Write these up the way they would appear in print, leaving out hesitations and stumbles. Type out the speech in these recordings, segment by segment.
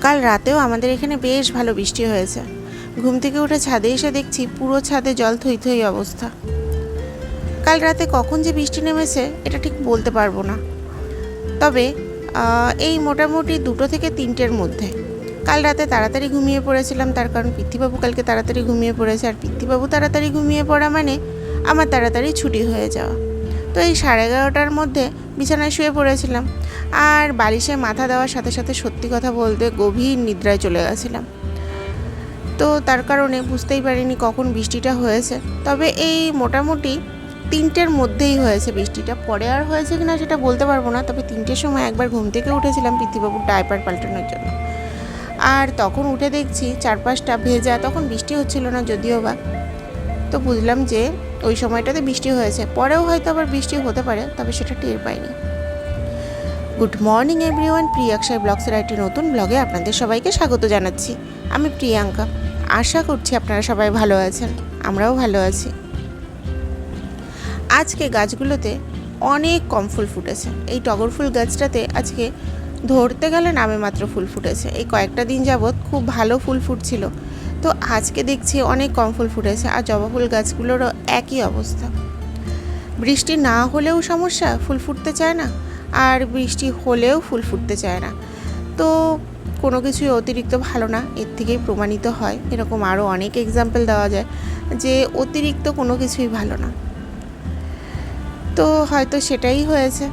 কাল রাতেও আমাদের এখানে বেশ ভালো বৃষ্টি হয়েছে। ঘুম থেকে উঠে ছাদে এসে দেখছি পুরো ছাদে জল থই থই অবস্থা। কাল রাতে কখন যে বৃষ্টি নেমেছে এটা ঠিক বলতে পারবো না, তবে এই মোটামুটি 2টো থেকে 3টের মধ্যে। কাল রাতে তাড়াতাড়ি ঘুমিয়ে পড়েছিলাম, তার কারণ পৃথ্বীবাবু কালকে তাড়াতাড়ি ঘুমিয়ে পড়েছে, আর পৃথ্বীবাবু তাড়াতাড়ি ঘুমিয়ে পড়া মানে আমার তাড়াতাড়ি ছুটি হয়ে যাওয়া। তো এই 11:30টার মধ্যে বিছানায় শুয়ে পড়েছিলাম, আর বালিশে মাথা দেওয়ার সাথে সাথে সত্যি কথা বলতে গভীর নিদ্রায় চলে গেছিলাম। তো তার কারণে বুঝতেই পারিনি কখন বৃষ্টিটা হয়েছে, তবে এই মোটামুটি 3টের মধ্যেই হয়েছে বৃষ্টিটা। পরে আর হয়েছে কিনা সেটা বলতে পারবো না, তবে 3টের সময় একবার ঘুম থেকে উঠেছিলাম পৃথ্বীবাবুর ডাইপার পাল্টানোর জন্য, আর তখন উঠে দেখছি চারপাশটা ভেজা। তখন বৃষ্টি হচ্ছিল না যদিও বা, তো বুঝলাম যে ওই সময়টাতে বৃষ্টি হয়েছে। পরেও হয়তো আবার বৃষ্টি হতে পারে, তবে সেটা টের পাইনি। গুড মর্নিং এভরিওয়ান, প্রিয়াক্ষায় ব্লগসের একটি নতুন ব্লগে আপনাদের সবাইকে স্বাগত জানাচ্ছি। আমি প্রিয়াঙ্কা। আশা করছি আপনারা সবাই ভালো আছেন, আমরাও ভালো আছি। আজকে গাছগুলোতে অনেক কম ফুল ফুটেছে। এই টগর ফুল গাছটাতে আজকে ধরতে গেলে নামে মাত্র ফুল ফুটেছে। এই কয়েকটা দিন যাবৎ খুব ভালো ফুল ফুটছিল, তো আজকে দেখছি অনেক কম ফুল ফুটেছে। আর জবা ফুল গাছগুলোরও একই অবস্থা। বৃষ্টি না হলেও সমস্যা, ফুল ফুটতে চায় না, আর বৃষ্টি হলেও ফুল ফুটতে চায় না। তো কোনো কিছুই অতিরিক্ত ভালো না, এর থেকেই প্রমাণিত হয়। এরকম আরও অনেক এক্সাম্পল দেওয়া যায় যে অতিরিক্ত কোনো কিছুই ভালো না। তো হয়তো সেটাই হয়েছে।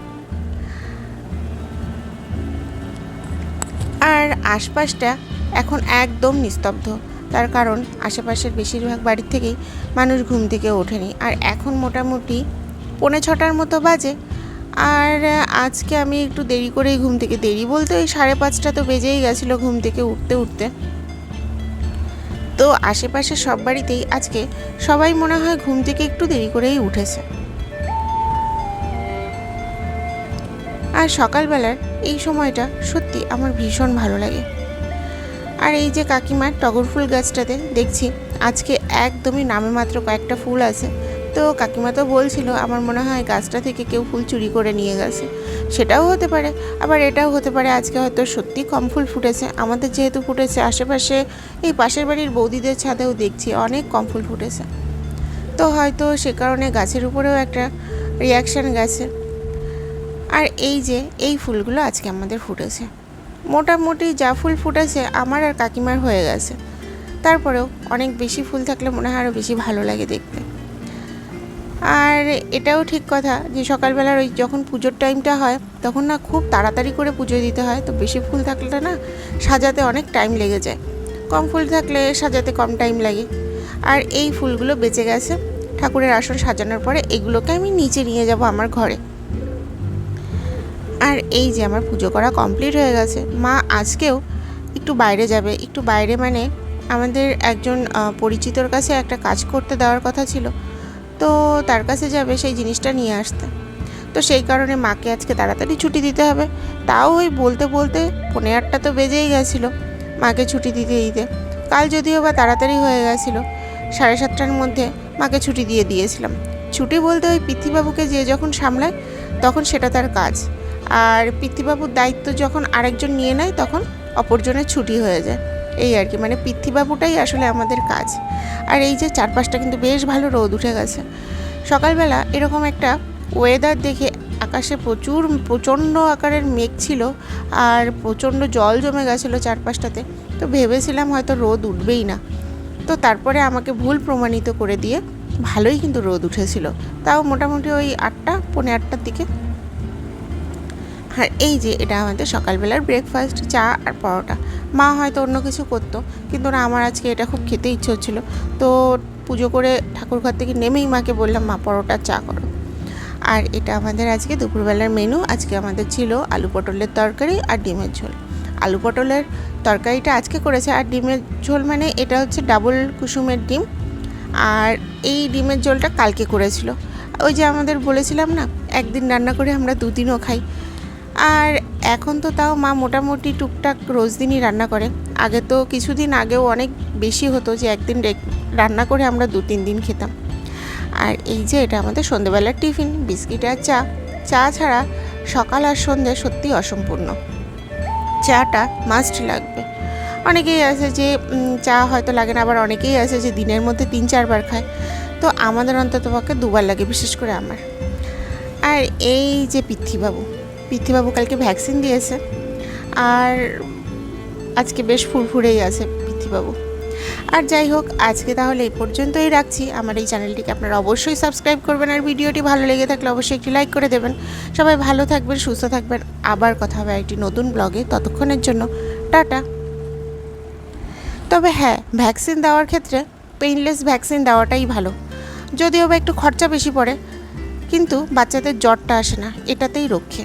আর আশপাশটা এখন একদম নিস্তব্ধ, তার কারণ আশেপাশের বেশিরভাগ বাড়ির থেকেই মানুষ ঘুম থেকে ওঠেনি। আর এখন মোটামুটি 5:45 মতো বাজে। আর আজকে আমি একটু দেরি করেই ঘুম থেকে, দেরি বলতে ওই 5:30 তো বেজেই গেছিলো ঘুম থেকে উঠতে উঠতে। তো আশেপাশে সব বাড়িতেই আজকে সবাই মনে হয় ঘুম থেকে একটু দেরি করেই উঠেছে। আর সকালবেলার এই সময়টা সত্যি আমার ভীষণ ভালো লাগে। আর এই যে কাকিমার টগর ফুল গাছটাতে দেখছি আজকে একদমই নামে মাত্র কয়েকটা ফুল আছে। তো কাকিমা তো বলছিল আমার মনে হয় গাছটা থেকে কেউ ফুল চুরি করে নিয়ে গেছে। সেটাও হতে পারে, আবার এটাও হতে পারে আজকে হয়তো সত্যি কম ফুল ফুটেছে। আমাদের যেহেতু ফুটেছে, আশেপাশে এই পাশের বাড়ির বৌদিদের ছাদেও দেখছি অনেক কম ফুল ফুটেছে। তো হয়তো সে কারণে গাছের উপরেও একটা রিয়াকশান গেছে। আর এই যে এই ফুলগুলো আজকে আমাদের ফুটেছে, মোটামুটি যা ফুল ফুটেছে আমার আর কাকিমার হয়ে গেছে। তারপরেও অনেক বেশি ফুল থাকলে মনে হয় আরও বেশি ভালো লাগে দেখতে। আর এটাও ঠিক কথা যে সকালবেলার ওই যখন পুজোর টাইমটা হয় তখন না খুব তাড়াতাড়ি করে পুজো দিতে হয়, তো বেশি ফুল থাকলে না সাজাতে অনেক টাইম লেগে যায়, কম ফুল থাকলে সাজাতে কম টাইম লাগে। আর এই ফুলগুলো বেঁচে গেছে, ঠাকুরের আসন সাজানোর পরে এগুলোকে আমি নিচে নিয়ে যাব আমার ঘরে। আর এই যে আমার পুজো করা কমপ্লিট হয়ে গেছে। মা আজকেও একটু বাইরে যাবে, একটু বাইরে মানে আমাদের একজন পরিচিতর কাছে একটা কাজ করতে দেওয়ার কথা ছিল, তো তার কাছে যাবে সেই জিনিসটা নিয়ে আসতে। তো সেই কারণে মাকে আজকে তাড়াতাড়ি ছুটি দিতে হবে। তাও ওই বলতে বলতে 8:45 তো বেজেই গেছিলো মাকে ছুটি দিতে দিতে। কাল যদিও বা তাড়াতাড়ি হয়ে গেছিলো, 7:30টার মধ্যে মাকে ছুটি দিয়ে দিয়েছিলাম। ছুটি বলতে ওই পৃথ্বীবাবুকে যে যখন সামলায় তখন সেটা তার কাজ, আর পৃথ্বীবাবুর দায়িত্ব যখন আরেকজন নিয়ে নেয় তখন অপরজনের ছুটি হয়ে যায়, এই আর কি। মানে পৃথ্বীবাবুটাই আসলে আমাদের কাজ। আর এই যে চারপাশটা কিন্তু বেশ ভালো রোদ উঠে গেছে। সকালবেলা এরকম একটা ওয়েদার দেখে আকাশে প্রচণ্ড আকারের মেঘ ছিল, আর প্রচণ্ড জল জমে গেছিলো চারপাশটাতে। তো ভেবেছিলাম হয়তো রোদ উঠবেই না, তো তারপরে আমাকে ভুল প্রমাণিত করে দিয়ে ভালোই কিন্তু রোদ উঠেছিল, তাও মোটামুটি ওই 8টা, 8:45টার দিকে। আর এই যে এটা আমাদের সকালবেলার ব্রেকফাস্ট, চা আর পরোটা। মা হয়তো অন্য কিছু করতো, কিন্তু না, আমার আজকে এটা খুব খেতে ইচ্ছে হচ্ছিলো। তো পুজো করে ঠাকুরঘর থেকে নেমেই মাকে বললাম মা পরোটা চা করো। আর এটা আমাদের আজকে দুপুরবেলার মেনু। আজকে আমাদের ছিল আলু পটলের তরকারি আর ডিমের ঝোল। আলু পটলের তরকারিটা আজকে করেছে, আর ডিমের ঝোল মানে এটা হচ্ছে ডাবল কুসুমের ডিম। আর এই ডিমের ঝোলটা কালকে করেছিল। ওই যে আমাদের বলেছিলাম না, একদিন রান্না করে আমরা 2 দিনও খাই। আর এখন তো তাও মা মোটামুটি টুকটাক রোজ দিনই রান্না করে। আগে তো কিছুদিন আগেও অনেক বেশি হতো যে একদিন রান্না করে আমরা 2-3 দিন খেতাম। আর এই যে এটা আমাদের সন্ধ্যেবেলার টিফিন, বিস্কিট আর চা। চা ছাড়া সকাল আর সন্ধ্যে সত্যিই অসম্পূর্ণ, চাটা মাস্ট লাগবে। অনেকেই আছে যে চা হয়তো লাগে না, আবার অনেকেই আছে যে দিনের মধ্যে 3-4 বার খায়। তো আমাদের অন্ততপক্ষে 2 বার লাগে, বিশেষ করে আমার। আর এই যে পিথিবাবু কালকে ভ্যাকসিন দিয়েছে, আর আজকে বেশ ফুরফুরেই আছে পিথিবাবু। আর যাই হোক, আজকে তাহলে এই পর্যন্তই রাখছি। আমার এই চ্যানেলটিকে আপনারা অবশ্যই সাবস্ক্রাইব করবেন, আর ভিডিওটি ভালো লেগে থাকলে অবশ্যই একটি লাইক করে দেবেন। সবাই ভালো থাকবেন, সুস্থ থাকবেন। আবার কথা হবে একটি নতুন ব্লগে। ততক্ষণের জন্য টাটা। তবে হ্যাঁ, ভ্যাকসিন দেওয়ার ক্ষেত্রে পেইনলেস ভ্যাকসিন দেওয়াটাই ভালো। যদিও বা একটু খরচা বেশি পড়ে, কিন্তু বাচ্চাদের জ্বরটা আসে না, এটাতেই রক্ষে।